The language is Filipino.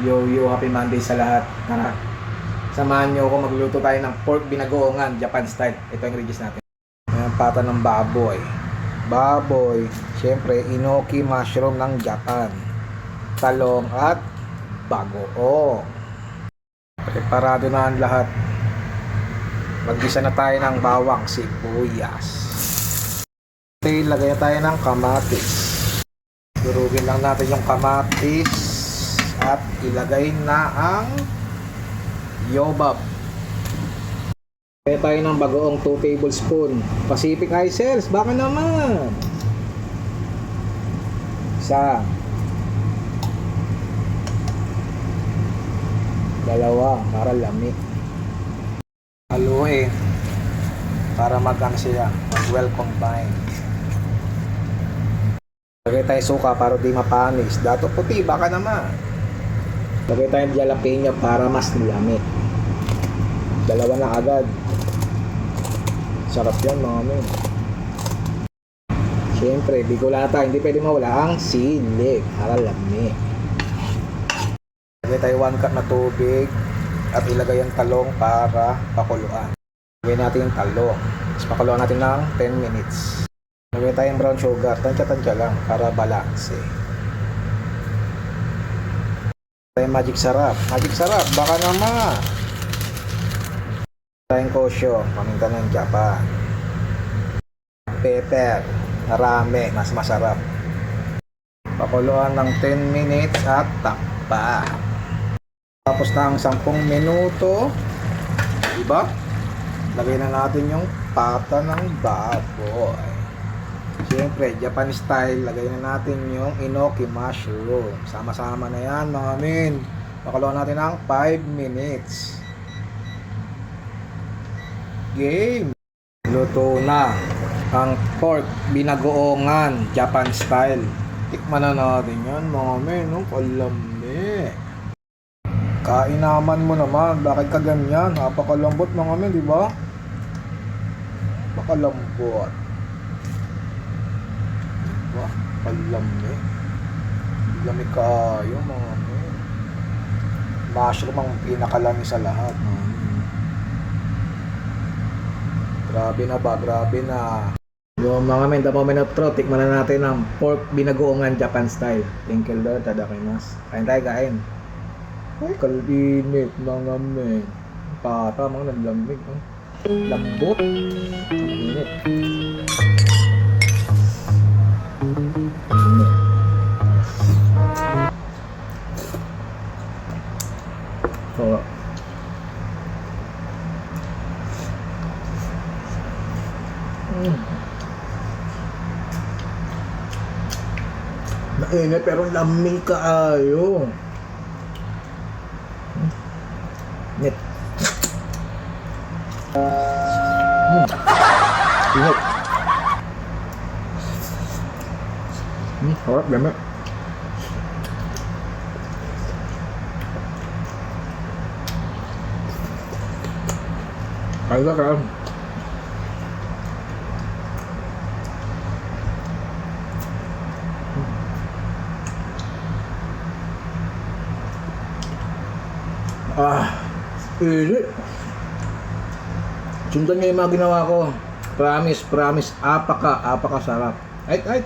Yo, happy Monday sa lahat. Tara, samahan nyo ako magluto tayo ng pork binagoongan, Japan style. Ito ang ingredients natin. Ayan, pata ng baboy. Syempre, inoki mushroom ng Japan. Talong at bagoong. Preparado na ang lahat. Maggisa na tayo ng bawang sibuyas. Okay, lagay na tayo ng kamatis. Durugin lang natin yung kamatis at ilagay na ang yobab. Kaya tayo ng bagoong 2 tablespoon. Pacific Isles, baka naman. Isa. Dalawa, para lami. Haluin para mag-ang siya, mag-well combine. Lagay tayo suka para di mapanis. Dato puti, baka naman. Lagay tayo jalapeno para mas lami. Dalawa na agad. Sarap yan mga men. Siyempre, bigulata, hindi pwede mawala ang sili para lami. Lagay tayo 1 cup na tubig at ilagay ang talong para pakuluan. Lagay natin yung talong. Tapos pakuluan natin ng 10 minutes. Lagay tayong brown sugar, tansya-tansya lang para balance. Tayong magic sarap, baka naman. Tayong kosyo, paminta ng Japan. Pepper, marami, mas masarap. Pakuluan ng 10 minutes at takpa. Tapos na ang 10 minuto, diba? Lagay na natin yung pata ng baboy. Siyempre, Japan style, lagay na natin yung inoki mushroom. Sama-sama na yan mga min. Pakuluan natin ng 5 minutes. Game! Luto na ang pork binagoongan, Japan style. Tikman na natin yan mga min. Kalami. Kainaman mo naman. Bakit ka ganyan? Napakalambot mga min, di ba? Napakalambot. Wah, palami. Lami kayo mga men. Mushroom ang pinakalami sa lahat. Grabe na ba? Grabe na. Yung mga men, the moment of truth, tikman na natin ang pork binagoongan Japan style. Thank you Lord, tadakimasu. Kain tayo, kain. Ay, kalinit mga men. Pata, mga naglamig. Lambot. Kalinit. So, mainit pero lamig kaayo. Net. Init. Harap lamig. Kaya ka. Init. Sundan nyo yung mga ginawa ko. Promise, apaka sarap. Ay.